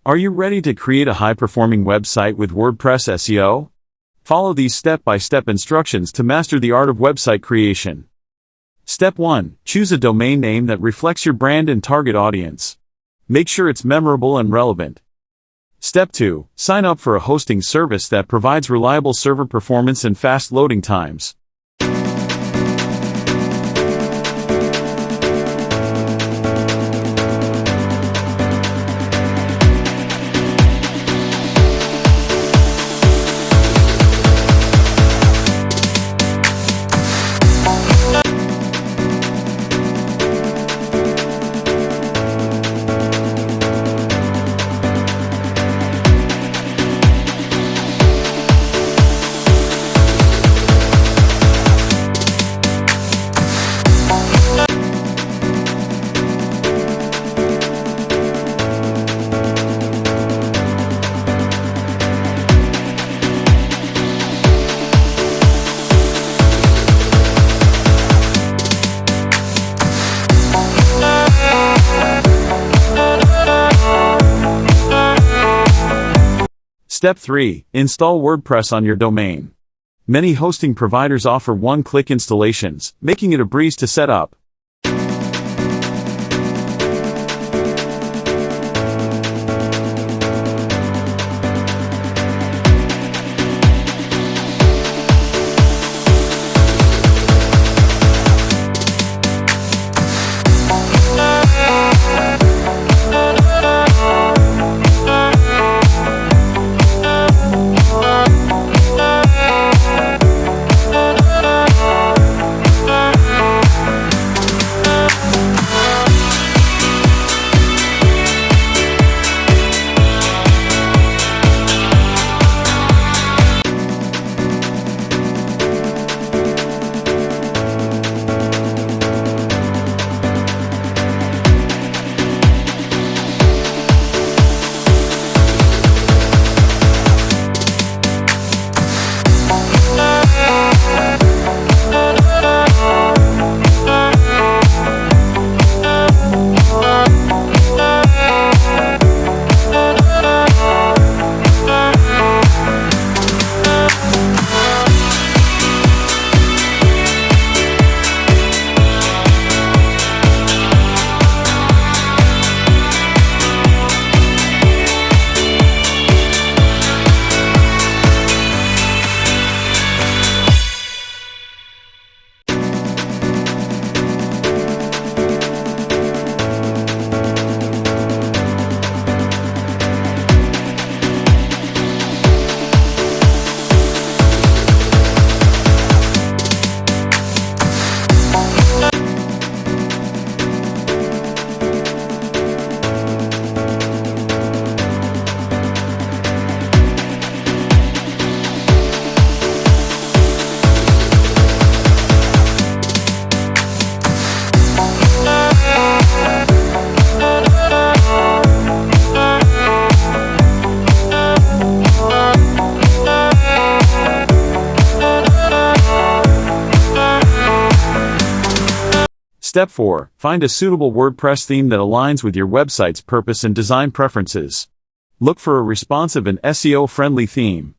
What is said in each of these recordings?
Are you ready to create a high-performing website with WordPress SEO? Follow these step-by-step instructions to master the art of website creation. Step 1. Choose a domain name that reflects your brand and target audience. Make sure it's memorable and relevant. Step 2. Sign up for a hosting service that provides reliable server performance and fast loading times. Step 3. Install WordPress on your domain. Many hosting providers offer one-click installations, making it a breeze to set up. Step 4. Find a suitable WordPress theme that aligns with your website's purpose and design preferences. Look for a responsive and SEO-friendly theme.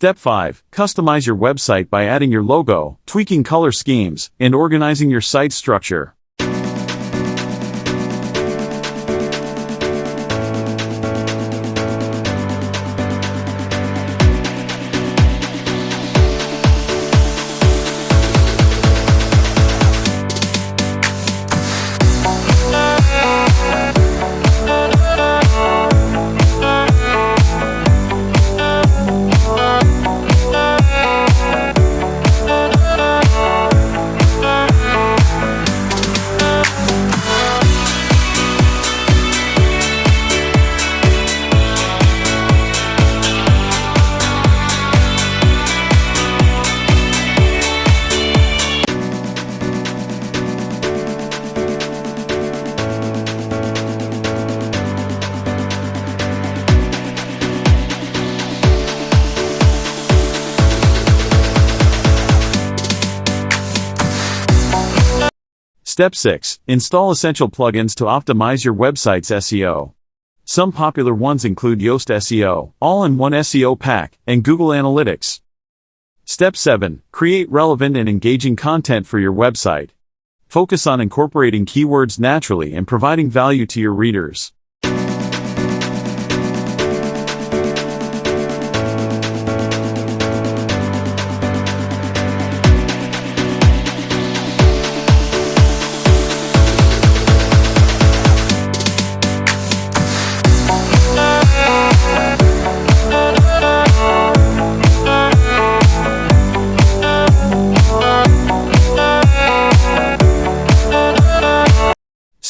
Step 5. Customize your website by adding your logo, tweaking color schemes, and organizing your site structure. Step 6. Install essential plugins to optimize your website's SEO. Some popular ones include Yoast SEO, All-in-One SEO Pack, and Google Analytics. Step 7. Create relevant and engaging content for your website. Focus on incorporating keywords naturally and providing value to your readers.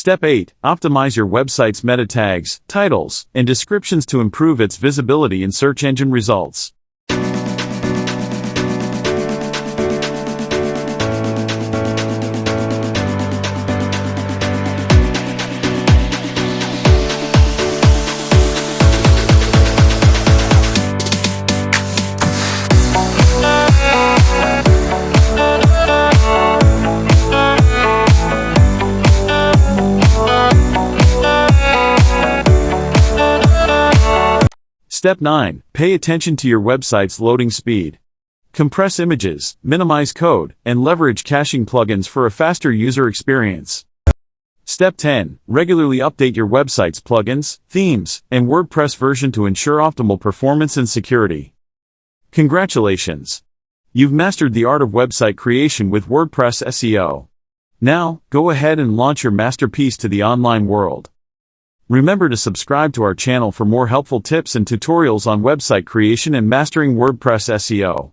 Step 8. Optimize your website's meta tags, titles, and descriptions to improve its visibility in search engine results. Step 9. Pay attention to your website's loading speed. Compress images, minimize code, and leverage caching plugins for a faster user experience. Step 10. Regularly update your website's plugins, themes, and WordPress version to ensure optimal performance and security. Congratulations! You've mastered the art of website creation with WordPress SEO. Now, go ahead and launch your masterpiece to the online world. Remember to subscribe to our channel for more helpful tips and tutorials on website creation and mastering WordPress SEO.